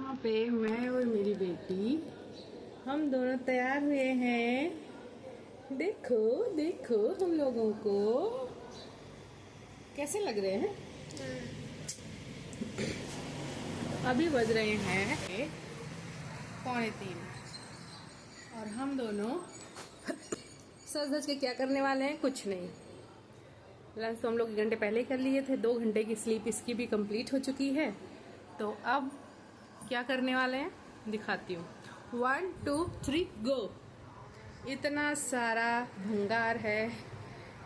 यहाँ पे मैं और मेरी बेटी हम दोनों तैयार हुए हैं। देखो देखो हम लोगों को कैसे लग रहे हैं। अभी बज रहे हैं 2:45 और हम दोनों सज धज के क्या करने वाले हैं, कुछ नहीं। लंच तो हम लोग 1 घंटे पहले कर लिए थे। 2 घंटे की स्लीप इसकी भी कंप्लीट हो चुकी है। तो अब क्या करने वाले हैं दिखाती हूँ। 1 2 3 गो। इतना सारा भंगार है,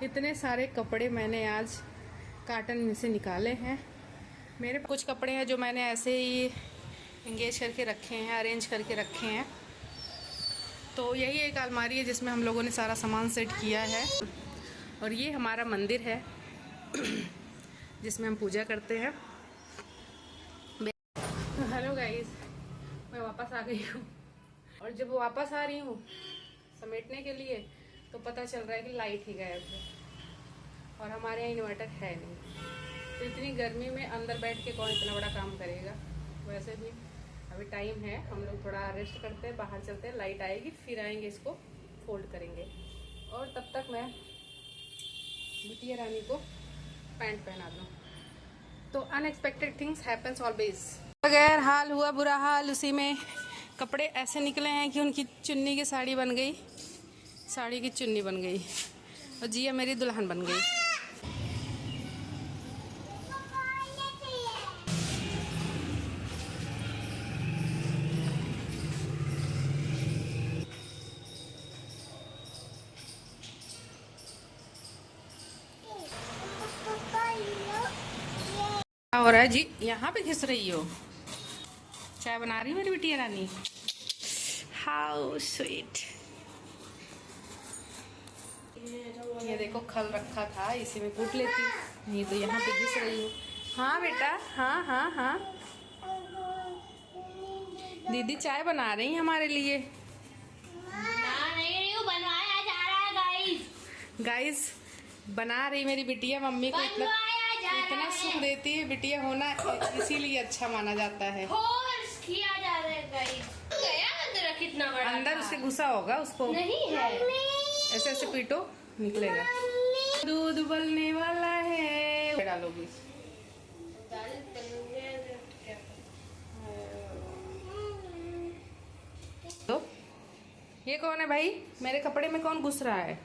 इतने सारे कपड़े मैंने आज कार्टन में से निकाले हैं। मेरे कुछ कपड़े हैं जो मैंने ऐसे ही इंगेज करके रखे हैं, अरेंज करके रखे हैं। तो यही एक अलमारी है जिसमें हम लोगों ने सारा सामान सेट किया है। और ये हमारा मंदिर है जिसमें हम पूजा करते हैं। हेलो गाइस, मैं वापस आ गई हूँ और जब वापस आ रही हूँ समेटने के लिए तो पता चल रहा है कि लाइट ही गायब है और हमारे यहाँ इन्वर्टर है नहीं। तो इतनी गर्मी में अंदर बैठ के कौन इतना बड़ा काम करेगा। वैसे भी अभी टाइम है, हम लोग थोड़ा रेस्ट करते हैं, बाहर चलते हैं। लाइट आएगी फिर आएंगे, इसको फोल्ड करेंगे। और तब तक मैं बिटिया रानी को पैंट पहना दूँ। तो अनएक्सपेक्टेड थिंग्स हैपन्स ऑलवेज। बगैर हाल हुआ बुरा हाल, उसी में कपड़े ऐसे निकले हैं कि उनकी चुन्नी की साड़ी बन गई, साड़ी की चुन्नी बन गई और जिया मेरी दुल्हन बन गई। क्या हो रहा है जी? यहाँ पे घिस रही हो? चाय बना रही मेरी बिटिया रानी। How sweet. ये देखो खल रखा था, इसी में कूट लेती, नहीं तो यहाँ पे घिस रही हो। हाँ बेटा, हाँ हाँ हाँ। दीदी चाय बना रही हैं हमारे लिए। बनवाया जा रहा है गाइस। गाइस बना रही मेरी बिटिया। मम्मी को इतना सुख देती है बिटिया होना, इसीलिए अच्छा माना जाता है। किया जा रहा है गाइस। गया अंदर कितना बड़ा अंदर उसके घुसा होगा, उसको नहीं है। ऐसे ऐसे पीटो निकलेगा। दूध उबलने वाला है, डालोगी। तो ये कौन है भाई? मेरे कपड़े में कौन घुस रहा है?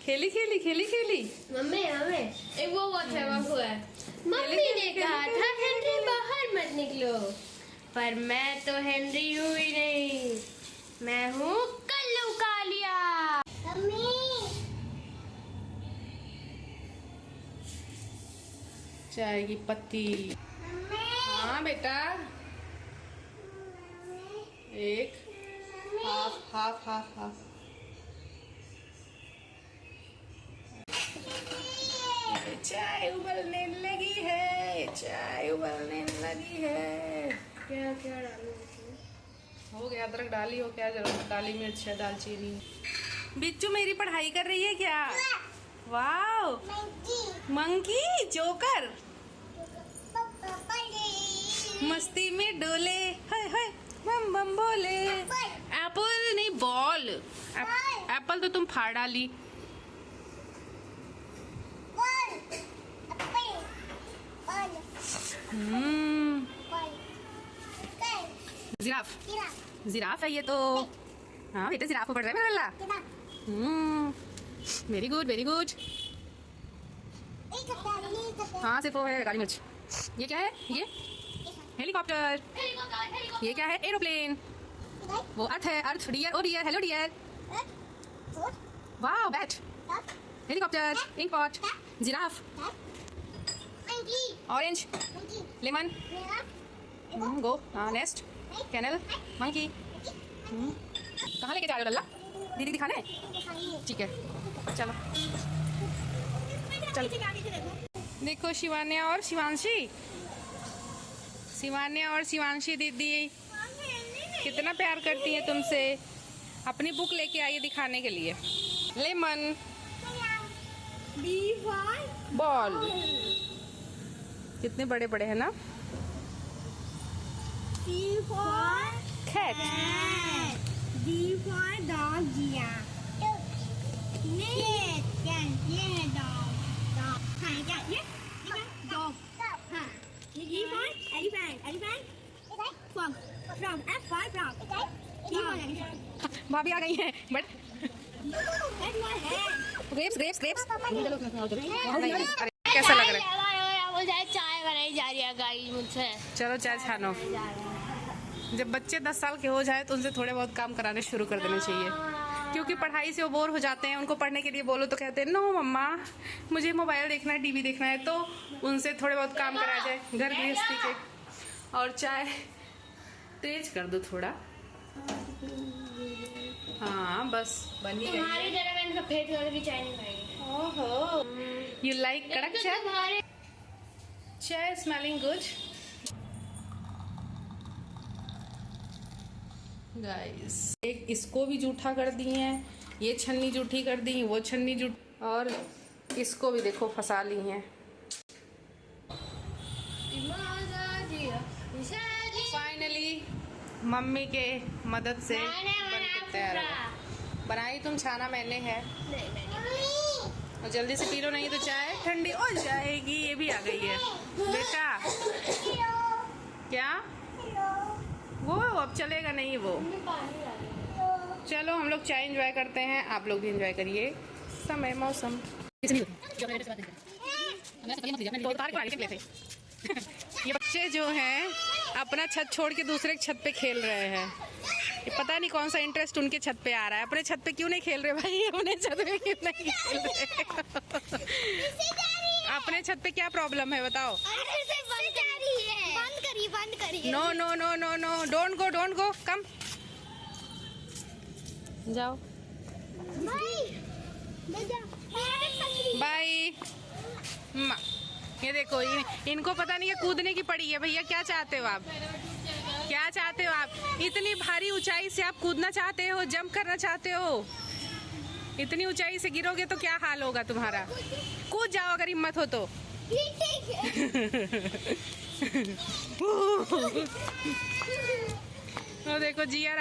खेली खेली खेली खेली। मम्मी एक वो बहुत फेमस हुआ है। मम्मी ने कहा था हेनरी बाहर मत निकलो, पर मैं तो हेनरी हूँ ही नहीं, मैं हूँ कल्लू कालिया। चाय की पत्ती। हाँ बेटा, एक हाफ हाफ हाफ हाफ। चाय उबलने लगी है, चाय उबलने लगी है। क्या क्या डालूं? हो गया, अदरक डाली हो, क्या जरूरत, काली मिर्च है, दालचीनी। बिच्चू मेरी पढ़ाई कर रही है क्या? वाओ, मंकी जोकर मस्ती में डोले, हाय हाय बम बम बोले। एप्पल नहीं बॉल, एप्पल तो तुम फाड़ डाली। जिराफ, जिराफ है ये तो। हाँ बेटा जिराफ को पढ़ रहा है मेरा लल्ला। Very good very good. हाँ सिर्फ वो है काली मिर्च। ये क्या है? ये हेलीकॉप्टर। ये क्या है? एरोप्लेन। वो अर्थ है, earth. Dear, oh dear, hello dear. वाह bat, helicopter, ink pot, giraffe, orange, lemon, go, nest, canal, monkey. कहाँ लेके जा रहे हो लल्ला? दीदी दिखाने? ठीक है चलो चलो। देखो शिवान्या और शिवांशी, शिवान्या और शिवांशी दीदी कितना प्यार करती है तुमसे। अपनी बुक लेके आई है दिखाने के लिए। लेमन, बॉल, कितने बड़े बड़े हैं ना। C for cat. cat. D for dog. जिया. ये है dog. Dog. हाँ क्या ये dog. हाँ. E for elephant. Elephant. Frog. Frog. F for frog. E for elephant. भाभी आ गई हैं but F for hand. Grapes कैसा लग रहा है। मुझे चाय बनाई जा रही है गाइस मुझसे। चलो चाय छानो। जब बच्चे 10 साल के हो जाए तो उनसे थोड़े बहुत काम कराने शुरू कर देने चाहिए, क्योंकि पढ़ाई से वो बोर हो जाते हैं। उनको पढ़ने के लिए बोलो तो कहते हैं नो मम्मा मुझे मोबाइल देखना है, टीवी देखना है। तो उनसे थोड़े बहुत काम कराया जाए घर गृहस्थी के। और चाय तेज कर दो थोड़ा। हाँ बस बन ही गई तुम्हारी है। तरह मैंने सफेद कलर की चाय नहीं खाई। ओहो यू लाइक कड़क चाय। तुम्हारे चाय स्मेलिंग गुड गाइस। एक इसको भी जूठा कर दी हैं, ये छन्नी जूठी कर दी, वो छन्नी जूठ, और इसको भी देखो फंसा ली हैं। फाइनली मम्मी के मदद से बन के तैयार हो। बनाई तुम छाना मैंने है। और जल्दी से पी लो नहीं तो चाय ठंडी हो जाएगी। ये भी आ गई है बेटा। क्या वो अब चलेगा नहीं वो। चलो हम लोग चाय एंजॉय करते हैं, आप लोग भी एंजॉय करिए समय मौसम। ये बच्चे जो हैं अपना छत छोड़ के दूसरे छत पे खेल रहे हैं। ये पता नहीं कौन सा इंटरेस्ट उनके छत पे आ रहा है। अपने छत पे क्यों नहीं खेल रहे भाई, अपने छत पे क्यों नहीं खेल रहे। अपने छत पे क्या प्रॉब्लम है बताओ। बंद करिए। No no no no no don't go come जाओ बाय। ये देखो इनको पता नहीं है कूदने की पड़ी है। भैया क्या चाहते हो आप, क्या चाहते हो आप। इतनी भारी ऊंचाई से आप कूदना चाहते हो, जंप करना चाहते हो। इतनी ऊंचाई से गिरोगे तो क्या हाल होगा तुम्हारा। कूद जाओ अगर हिम्मत हो तो। तो देखो जिया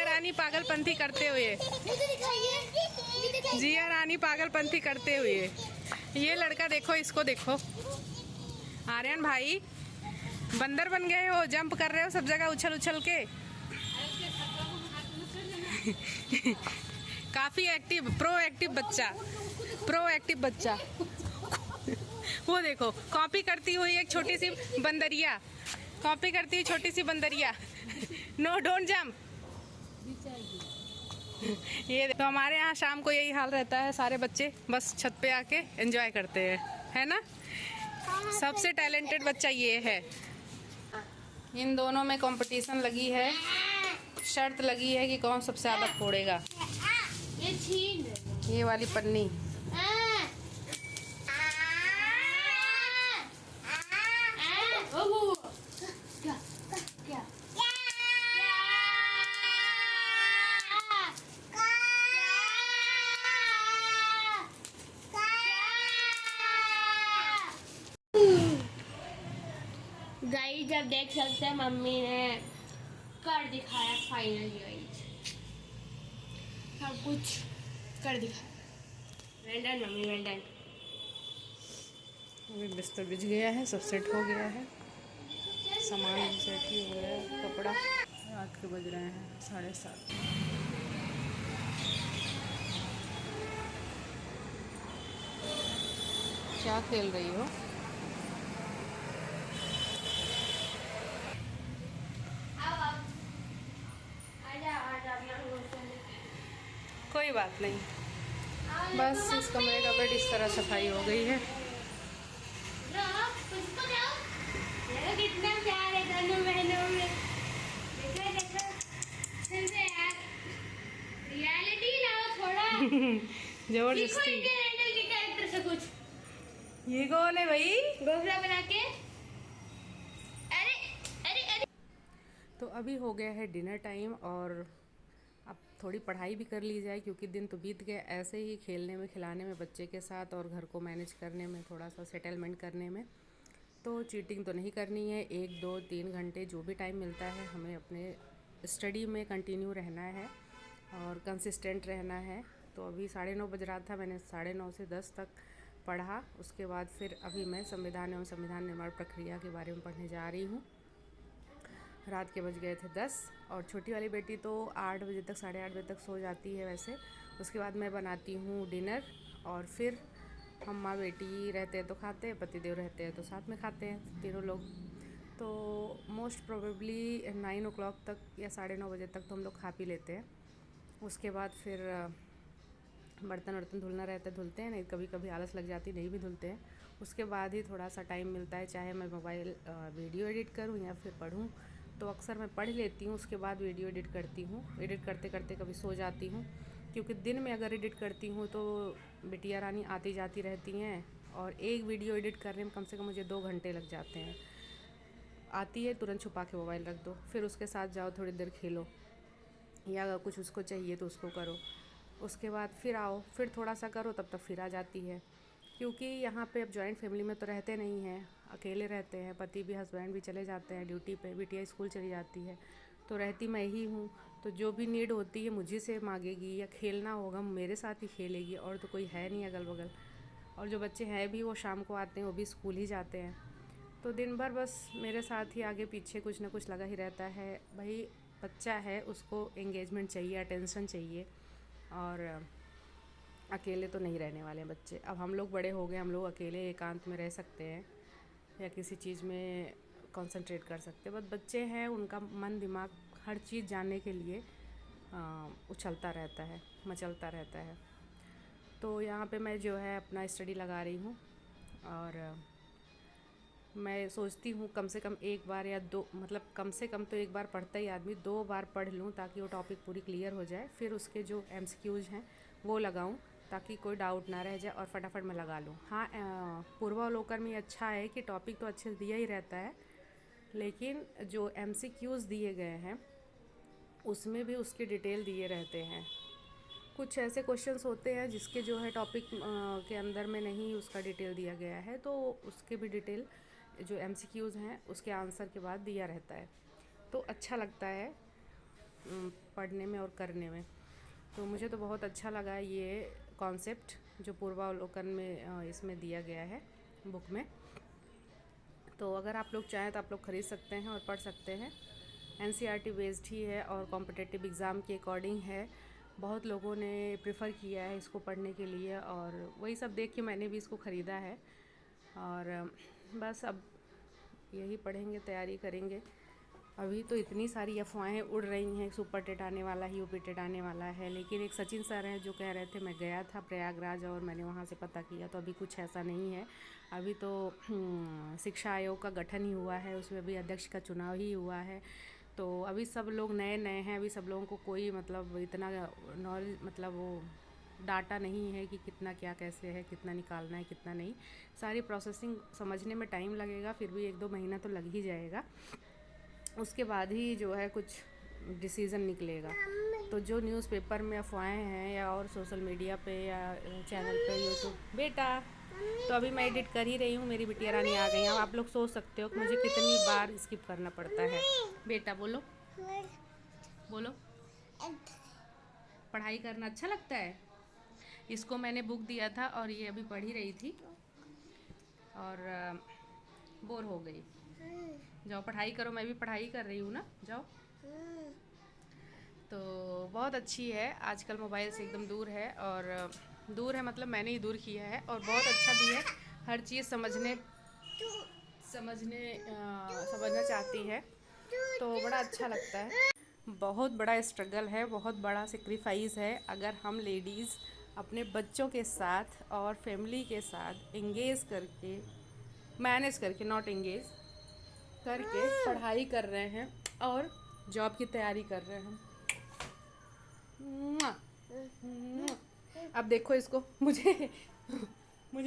रानी पागलपंथी करते हुए, जिया रानी पागलपंथी करते हुए। ये लड़का देखो, इसको देखो। आर्यन भाई बंदर बन गए हो, जंप कर रहे हो सब जगह उछल उछल के। काफी एक्टिव प्रोएक्टिव बच्चा। वो देखो कॉपी करती हुई एक छोटी सी बंदरिया, कॉपी करती हुई छोटी सी बंदरिया। No don't jump. ये तो हमारे यहाँ शाम को यही हाल रहता है। सारे बच्चे बस छत पे आके एंजॉय करते हैं, है ना। सबसे टैलेंटेड बच्चा ये है। इन दोनों में कंपटीशन लगी है, शर्त लगी है कि कौन सबसे ज़्यादा फोड़ेगा ये छीन ये वाली पन्नी। गाइस जब देख सकते हैं मम्मी ने कर दिखाया फाइनली। गाइस सब कुछ कर दिखाया। Well done mummy, well done. अभी बिस्तर बिछ गया है, सब सेट हो गया है, सामान भी सेट ही हो गया है, कपड़ा। रात के बज रहे हैं 7:30। क्या खेल रही हो। कोई बात नहीं, बस इस कमरे का बेड इस तरह सफाई हो गई है। कितना प्यार है दोनों बहनों में। रियलिटी लाओ थोड़ा। जबरदस्ती। के कैरेक्टर से कुछ। ये कौन है भाई। गोफरा बना के। अरे अरे अरे। तो अभी हो गया है डिनर टाइम और अब थोड़ी पढ़ाई भी कर ली जाए, क्योंकि दिन तो बीत गए ऐसे ही खेलने में खिलाने में बच्चे के साथ, और घर को मैनेज करने में, थोड़ा सा सेटलमेंट करने में। तो चीटिंग तो नहीं करनी है। 1 2 3 घंटे जो भी टाइम मिलता है हमें अपने स्टडी में कंटिन्यू रहना है और कंसिस्टेंट रहना है। तो अभी 9:30 बज रहा था, मैंने 9:30 से 10 तक पढ़ा। उसके बाद फिर अभी मैं संविधान एवं संविधान निर्माण प्रक्रिया के बारे में पढ़ने जा रही हूँ। रात के बज गए थे 10 और छोटी वाली बेटी तो 8 बजे तक 8:30 बजे तक सो जाती है वैसे। उसके बाद मैं बनाती हूँ डिनर और फिर हम माँ बेटी रहते हैं तो खाते हैं, पतिदेव रहते हैं तो साथ में खाते हैं तीनों लोग। तो मोस्ट प्रोबेबली 9 o'clock तक या 9:30 बजे तक तो हम लोग खा पी लेते हैं। उसके बाद फिर बर्तन वर्तन धुलना रहता है, धुलते हैं, नहीं कभी कभी आलस लग जाती नहीं भी धुलते हैं। उसके बाद ही थोड़ा सा टाइम मिलता है, चाहे मैं मोबाइल वीडियो एडिट करूँ या फिर पढूँ। तो अक्सर मैं पढ़ लेती हूँ, उसके बाद वीडियो एडिट करती हूँ। एडिट करते करते कभी सो जाती हूँ, क्योंकि दिन में अगर एडिट करती हूँ तो बिटिया रानी आती जाती रहती हैं और एक वीडियो एडिट करने में कम से कम मुझे 2 घंटे लग जाते हैं। आती है तुरंत छुपा के मोबाइल रख दो, फिर उसके साथ जाओ थोड़ी देर खेलो या अगर कुछ उसको चाहिए तो उसको करो। उसके बाद फिर आओ, फिर थोड़ा सा करो, तब तक फिर आ जाती है। क्योंकि यहाँ पे अब जॉइंट फैमिली में तो रहते नहीं हैं, अकेले रहते हैं। पति भी हस्बैंड भी चले जाते हैं ड्यूटी पे, बिटिया स्कूल चली जाती है, तो रहती मैं ही हूँ। तो जो भी नीड होती है मुझे से मांगेगी या खेलना होगा मेरे साथ ही खेलेगी, और तो कोई है नहीं अगल बगल। और जो बच्चे हैं भी वो शाम को आते हैं, वो भी स्कूल ही जाते हैं। तो दिन भर बस मेरे साथ ही आगे पीछे कुछ ना कुछ लगा ही रहता है। भाई बच्चा है, उसको एंगेजमेंट चाहिए, अटेंशन चाहिए, और अकेले तो नहीं रहने वाले हैं बच्चे। अब हम लोग बड़े हो गए, हम लोग अकेले एकांत में रह सकते हैं या किसी चीज़ में कंसंट्रेट कर सकते हैं। बस बच्चे हैं, उनका मन दिमाग हर चीज़ जानने के लिए उछलता रहता है, मचलता रहता है। तो यहाँ पे मैं जो है अपना स्टडी लगा रही हूँ और मैं सोचती हूँ कम से कम एक बार या दो, मतलब कम से कम तो एक बार पढ़ता ही आदमी, 2 बार पढ़ लूँ ताकि वो टॉपिक पूरी क्लियर हो जाए। फिर उसके जो MCQs हैं वो लगाऊँ ताकि कोई डाउट ना रह जाए और फटाफट मैं लगा लूँ। हाँ, पूर्वावलोकन में अच्छा है कि टॉपिक तो अच्छे से दिया ही रहता है, लेकिन जो MCQs दिए गए हैं उसमें भी उसकी डिटेल दिए रहते हैं। कुछ ऐसे क्वेश्चंस होते हैं जिसके जो है टॉपिक के अंदर में नहीं उसका डिटेल दिया गया है, तो उसके भी डिटेल जो MCQs हैं उसके आंसर के बाद दिया रहता है। तो अच्छा लगता है पढ़ने में और करने में। तो मुझे तो बहुत अच्छा लगा ये कॉन्सेप्ट जो पूर्वावलोकन में इसमें दिया गया है बुक में। तो अगर आप लोग चाहें तो आप लोग ख़रीद सकते हैं और पढ़ सकते हैं। NCERT बेस्ड ही है और कॉम्पिटिटिव एग्ज़ाम के अकॉर्डिंग है। बहुत लोगों ने प्रेफर किया है इसको पढ़ने के लिए और वही सब देख के मैंने भी इसको ख़रीदा है। और बस अब यही पढ़ेंगे, तैयारी करेंगे। अभी तो इतनी सारी अफवाहें उड़ रही हैं, सुपर टेट आने वाला है, यूपी टेट आने वाला है, लेकिन एक सचिन सर हैं जो कह रहे थे, मैं गया था प्रयागराज और मैंने वहाँ से पता किया तो अभी कुछ ऐसा नहीं है। अभी तो शिक्षा आयोग का गठन ही हुआ है, उसमें भी अध्यक्ष का चुनाव ही हुआ है। तो अभी सब लोग नए नए हैं, अभी सब लोगों को कोई मतलब इतना नॉलेज, मतलब वो डाटा नहीं है कि कितना क्या कैसे है, कितना निकालना है कितना नहीं। सारी प्रोसेसिंग समझने में टाइम लगेगा, फिर भी 1-2 महीना तो लग ही जाएगा। उसके बाद ही जो है कुछ डिसीज़न निकलेगा। तो जो न्यूज़पेपर में अफवाहें हैं या और सोशल मीडिया पे या चैनल पे, यूट्यूब, बेटा तो अभी मैं एडिट कर ही रही हूँ, मेरी बिटिया रानी आ गई। अब आप लोग सोच सकते हो कि मुझे कितनी बार स्किप करना पड़ता है। बेटा बोलो बोलो, पढ़ाई करना अच्छा लगता है। इसको मैंने बुक दिया था और ये अभी पढ़ ही रही थी और बोर हो गई। जाओ पढ़ाई करो, मैं भी पढ़ाई कर रही हूँ ना, जाओ। तो बहुत अच्छी है, आजकल मोबाइल से एकदम दूर है, और दूर है मतलब मैंने ही दूर किया है, और बहुत अच्छा भी है। हर चीज़ समझना चाहती है तो बड़ा अच्छा लगता है। बहुत बड़ा स्ट्रगल है, बहुत बड़ा सेक्रीफाइस है। अगर हम लेडीज़ अपने बच्चों के साथ और फैमिली के साथ एंगेज करके, मैनेज करके, नॉट एंगेज करके पढ़ाई कर रहे हैं और जॉब की तैयारी कर रहे हैं। अब देखो इसको, मुझे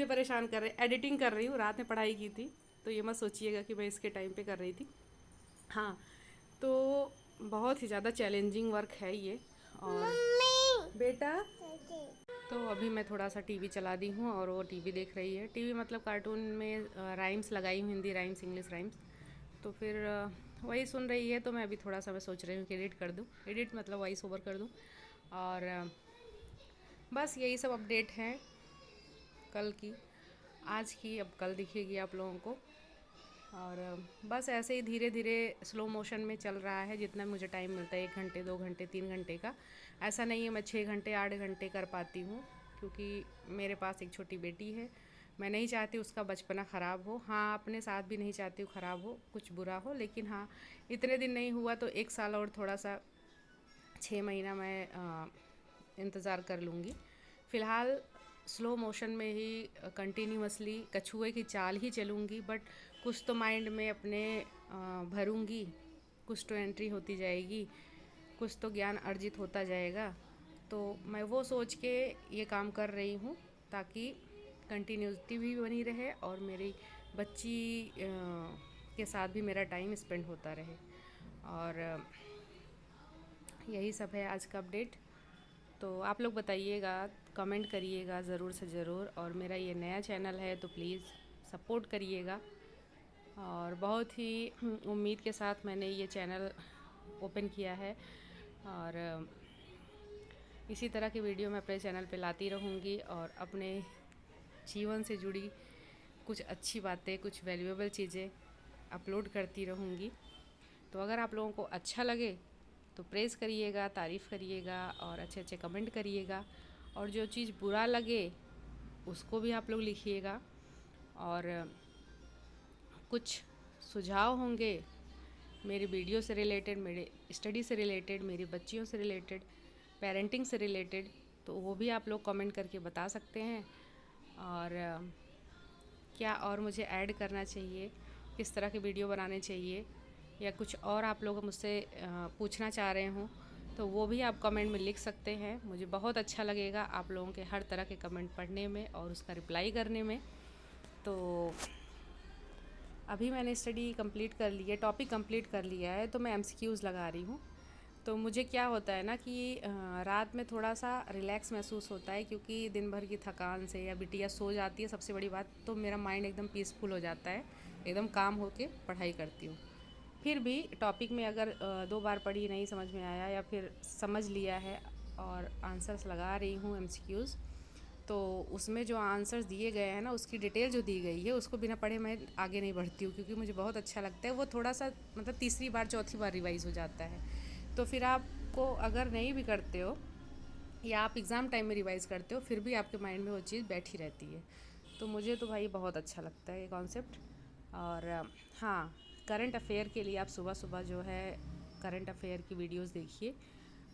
परेशान कर रहे। एडिटिंग कर रही हूँ, रात में पढ़ाई की थी, तो ये मत सोचिएगा कि मैं इसके टाइम पे कर रही थी। हाँ, तो बहुत ही ज़्यादा चैलेंजिंग वर्क है ये। और बेटा तो अभी मैं थोड़ा सा टीवी चला दी हूँ और वो टीवी देख रही है। टीवी मतलब कार्टून में राइम्स लगाई हूँ, हिंदी राइम्स, इंग्लिश राइम्स। तो फिर वही सुन रही है। तो मैं अभी थोड़ा सा मैं सोच रही हूँ कि एडिट कर दूँ, एडिट मतलब वॉइस ओवर कर दूँ। और बस यही सब अपडेट है कल की, आज की अब कल दिखेगी आप लोगों को। और बस ऐसे ही धीरे धीरे स्लो मोशन में चल रहा है, जितना मुझे टाइम मिलता है, 1 घंटे 2 घंटे 3 घंटे का। ऐसा नहीं है मैं 6 घंटे 8 घंटे कर पाती हूँ, क्योंकि मेरे पास एक छोटी बेटी है। मैं नहीं चाहती उसका बचपना ख़राब हो। हाँ, अपने साथ भी नहीं चाहती हूँ ख़राब हो, कुछ बुरा हो, लेकिन हाँ इतने दिन नहीं हुआ तो 1 साल और थोड़ा सा 6 महीना मैं इंतज़ार कर लूँगी। फ़िलहाल स्लो मोशन में ही कंटिन्यूअसली कछुए की चाल ही चलूँगी, बट कुछ तो माइंड में अपने भरूँगी, कुछ तो एंट्री होती जाएगी, कुछ तो ज्ञान अर्जित होता जाएगा। तो मैं वो सोच के ये काम कर रही हूँ, ताकि कंटिन्यूटी भी बनी रहे और मेरी बच्ची के साथ भी मेरा टाइम स्पेंड होता रहे। और यही सब है आज का अपडेट। तो आप लोग बताइएगा, कमेंट करिएगा ज़रूर से ज़रूर। और मेरा ये नया चैनल है तो प्लीज़ सपोर्ट करिएगा। और बहुत ही उम्मीद के साथ मैंने ये चैनल ओपन किया है, और इसी तरह की वीडियो मैं अपने चैनल पे लाती रहूँगी और अपने जीवन से जुड़ी कुछ अच्छी बातें, कुछ वैल्यूएबल चीज़ें अपलोड करती रहूँगी। तो अगर आप लोगों को अच्छा लगे तो प्रेज़ करिएगा, तारीफ़ करिएगा और अच्छे अच्छे कमेंट करिएगा। और जो चीज़ बुरा लगे उसको भी आप लोग लिखिएगा। और कुछ सुझाव होंगे मेरी वीडियो से रिलेटेड, मेरे स्टडी से रिलेटेड, मेरी बच्चियों से रिलेटेड, पेरेंटिंग से रिलेटेड, तो वो भी आप लोग कमेंट करके बता सकते हैं। और क्या और मुझे ऐड करना चाहिए, किस तरह की वीडियो बनाने चाहिए, या कुछ और आप लोग मुझसे पूछना चाह रहे हों, तो वो भी आप कमेंट में लिख सकते हैं। मुझे बहुत अच्छा लगेगा आप लोगों के हर तरह के कमेंट पढ़ने में और उसका रिप्लाई करने में। तो अभी मैंने स्टडी कंप्लीट कर ली है, टॉपिक कंप्लीट कर लिया है, तो मैं एमसीक्यूज़ लगा रही हूँ। तो मुझे क्या होता है ना कि रात में थोड़ा सा रिलैक्स महसूस होता है, क्योंकि दिन भर की थकान से, या बिटिया सो जाती है सबसे बड़ी बात, तो मेरा माइंड एकदम पीसफुल हो जाता है, एकदम काम होके पढ़ाई करती हूँ। फिर भी टॉपिक में अगर 2 बार पढ़ी नहीं समझ में आया, या फिर समझ लिया है और आंसर्स लगा रही हूँ एमसीक्यूज़, तो उसमें जो आंसर्स दिए गए हैं ना, उसकी डिटेल जो दी गई है उसको बिना पढ़े मैं आगे नहीं बढ़ती हूँ, क्योंकि मुझे बहुत अच्छा लगता है। वो थोड़ा सा मतलब तीसरी बार चौथी बार रिवाइज़ हो जाता है। तो फिर आपको अगर नहीं भी करते हो, या आप एग्ज़ाम टाइम में रिवाइज़ करते हो, फिर भी आपके माइंड में वो चीज़ बैठी रहती है। तो मुझे तो भाई बहुत अच्छा लगता है ये कॉन्सेप्ट। और हाँ, करंट अफेयर के लिए आप सुबह सुबह जो है करंट अफेयर की वीडियोस देखिए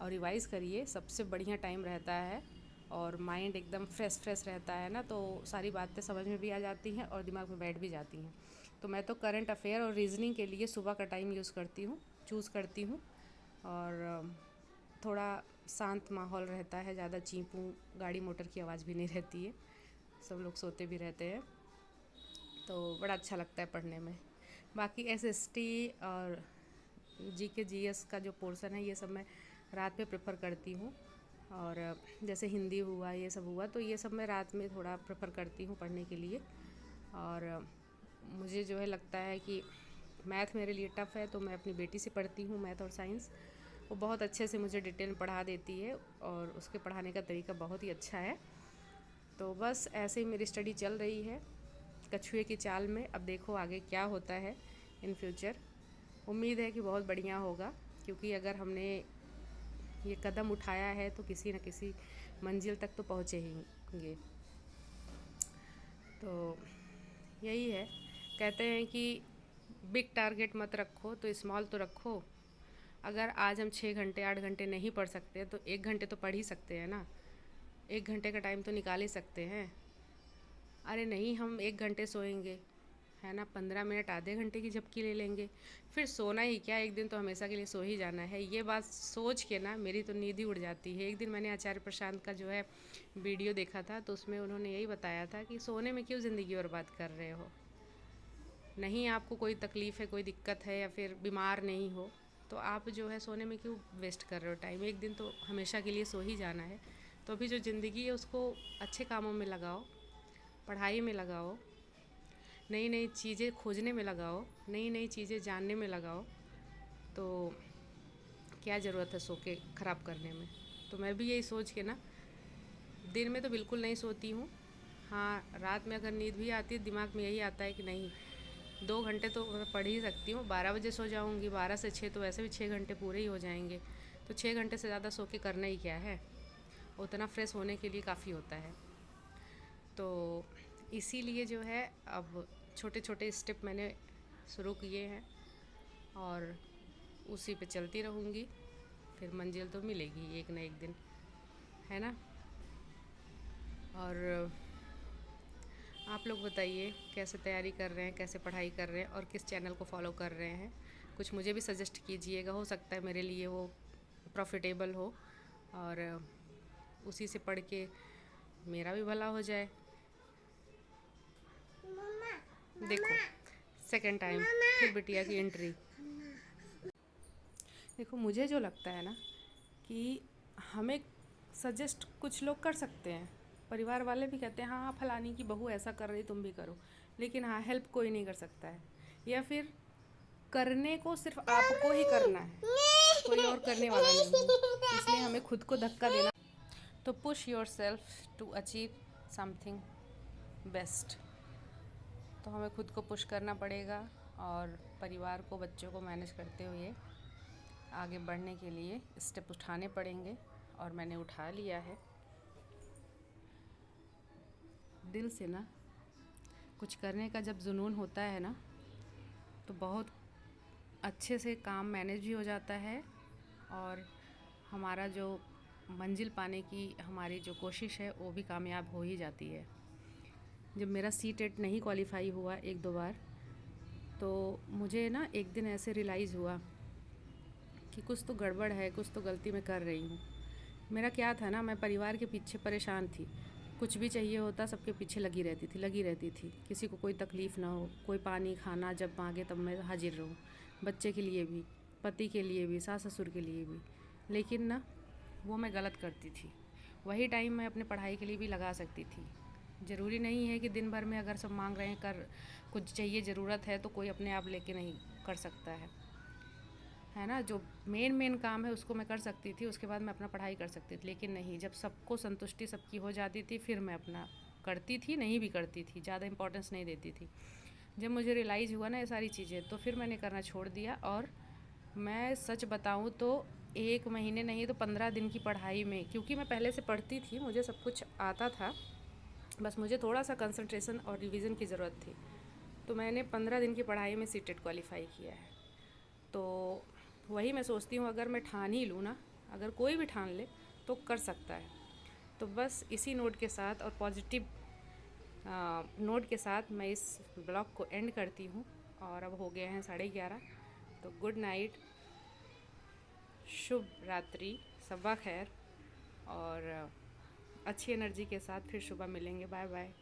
और रिवाइज़ करिए, सबसे बढ़िया टाइम रहता है। और माइंड एकदम फ्रेश रहता है ना, तो सारी बातें समझ में भी आ जाती हैं और दिमाग में बैठ भी जाती हैं। तो मैं तो करंट अफेयर और रीजनिंग के लिए सुबह का टाइम चूज़ करती हूँ। और थोड़ा शांत माहौल रहता है, ज़्यादा चींपू गाड़ी मोटर की आवाज़ भी नहीं रहती है, सब लोग सोते भी रहते हैं, तो बड़ा अच्छा लगता है पढ़ने में। बाकी एसएसटी और जीके जीएस का जो पोर्शन है, ये सब मैं रात में प्रेफर करती हूँ। और जैसे हिंदी हुआ, ये सब हुआ, तो ये सब मैं रात में थोड़ा प्रेफर करती हूँ पढ़ने के लिए। और मुझे जो है लगता है कि मैथ मेरे लिए टफ़ है, तो मैं अपनी बेटी से पढ़ती हूँ मैथ और साइंस। वो बहुत अच्छे से मुझे डिटेल में पढ़ा देती है और उसके पढ़ाने का तरीका बहुत ही अच्छा है। तो बस ऐसे ही मेरी स्टडी चल रही है कछुए की चाल में। अब देखो आगे क्या होता है इन फ्यूचर। उम्मीद है कि बहुत बढ़िया होगा, क्योंकि अगर हमने ये कदम उठाया है तो किसी न किसी मंजिल तक तो पहुँचे ही होंगे। तो यही है, कहते हैं कि बिग टारगेट मत रखो तो स्मॉल तो रखो। अगर आज हम 6 घंटे 8 घंटे नहीं पढ़ सकते तो 1 घंटे तो पढ़ ही सकते हैं ना, 1 घंटे का टाइम तो निकाल ही सकते हैं। अरे नहीं, हम 1 घंटे सोएंगे, है ना, 15 मिनट आधे घंटे की झपकी ले लेंगे, फिर सोना ही क्या, एक दिन तो हमेशा के लिए सो ही जाना है। ये बात सोच के ना मेरी तो नींद ही उड़ जाती है। एक दिन मैंने आचार्य प्रशांत का जो है वीडियो देखा था, तो उसमें उन्होंने यही बताया था कि सोने में क्यों ज़िंदगी बर्बाद कर रहे हो। नहीं आपको कोई तकलीफ़ है, कोई दिक्कत है, या फिर बीमार नहीं हो, तो आप जो है सोने में क्यों वेस्ट कर रहे हो टाइम। एक दिन तो हमेशा के लिए सो ही जाना है, तो अभी जो ज़िंदगी है उसको अच्छे कामों में लगाओ, पढ़ाई में लगाओ, नई नई चीज़ें खोजने में लगाओ, नई नई चीज़ें जानने में लगाओ। तो क्या ज़रूरत है सो के ख़राब करने में। तो मैं भी यही सोच के ना दिन में तो बिल्कुल नहीं सोती हूँ। हाँ, रात में अगर नींद भी आती है दिमाग में यही आता है कि नहीं 2 घंटे तो मैं पढ़ ही सकती हूँ। 12 बजे सो जाऊँगी, 12 से 6 तो वैसे भी 6 घंटे पूरे ही हो जाएंगे। तो 6 घंटे से ज़्यादा सो के करना ही क्या है, उतना फ्रेश होने के लिए काफ़ी होता है। तो इसीलिए जो है अब छोटे छोटे स्टेप मैंने शुरू किए हैं और उसी पे चलती रहूँगी, फिर मंजिल तो मिलेगी एक ना एक दिन, है ना। और आप लोग बताइए कैसे तैयारी कर रहे हैं, कैसे पढ़ाई कर रहे हैं और किस चैनल को फॉलो कर रहे हैं। कुछ मुझे भी सजेस्ट कीजिएगा, हो सकता है मेरे लिए वो प्रॉफिटेबल हो और उसी से पढ़ के मेरा भी भला हो जाए। देखो सेकंड टाइम फिर बिटिया की एंट्री। देखो मुझे जो लगता है ना कि हमें सजेस्ट कुछ लोग कर सकते हैं, परिवार वाले भी कहते हैं हाँ फलानी की बहू ऐसा कर रही तुम भी करो, लेकिन हाँ हेल्प कोई नहीं कर सकता है, या फिर करने को सिर्फ आपको ही करना है, कोई और करने वाला नहीं है। इसलिए हमें खुद को धक्का देना। तो push yourself to achieve something best. तो हमें खुद को पुश करना पड़ेगा और परिवार को, बच्चों को मैनेज करते हुए आगे बढ़ने के लिए स्टेप उठाने पड़ेंगे और मैंने उठा लिया है। दिल से ना कुछ करने का जब जुनून होता है ना तो बहुत अच्छे से काम मैनेज भी हो जाता है और हमारा जो मंजिल पाने की हमारी जो कोशिश है वो भी कामयाब हो ही जाती है। जब मेरा CTET नहीं क्वालिफाई हुआ 1-2 बार, तो मुझे ना एक दिन ऐसे रियलाइज़ हुआ कि कुछ तो गड़बड़ है, कुछ तो गलती मैं कर रही हूँ। मेरा क्या था ना, मैं परिवार के पीछे परेशान थी, कुछ भी चाहिए होता सबके पीछे लगी रहती थी। किसी को कोई तकलीफ़ ना हो, कोई पानी खाना जब मांगे तब मैं हाजिर रहूँ, बच्चे के लिए भी, पति के लिए भी, सास ससुर के लिए भी। लेकिन ना वो मैं गलत करती थी। वही टाइम मैं अपने पढ़ाई के लिए भी लगा सकती थी। ज़रूरी नहीं है कि दिन भर में अगर सब मांग रहे हैं कर कुछ चाहिए, ज़रूरत है तो कोई अपने आप लेके नहीं कर सकता है ना। जो मेन काम है उसको मैं कर सकती थी, उसके बाद मैं अपना पढ़ाई कर सकती थी। लेकिन नहीं, जब सबको संतुष्टि सबकी हो जाती थी फिर मैं अपना करती थी, नहीं भी करती थी, ज़्यादा इंपॉर्टेंस नहीं देती थी। जब मुझे रियलाइज़ हुआ ना ये सारी चीज़ें, तो फिर मैंने करना छोड़ दिया। और मैं सच बताऊँ तो 1 महीने नहीं तो 15 दिन की पढ़ाई में, क्योंकि मैं पहले से पढ़ती थी, मुझे सब कुछ आता था, बस मुझे थोड़ा सा कंसंट्रेशन और रिवीजन की ज़रूरत थी। तो मैंने 15 दिन की पढ़ाई में CTET क्वालिफाई किया है। तो वही मैं सोचती हूँ अगर मैं ठान ही लूँ ना, अगर कोई भी ठान ले तो कर सकता है। तो बस इसी नोट के साथ और पॉजिटिव नोट के साथ मैं इस ब्लॉग को एंड करती हूँ। और अब हो गए हैं 11:30। तो गुड नाइट, शुभ रात्रि, सबा खैर, और अच्छी एनर्जी के साथ फिर सुबह मिलेंगे। Bye bye.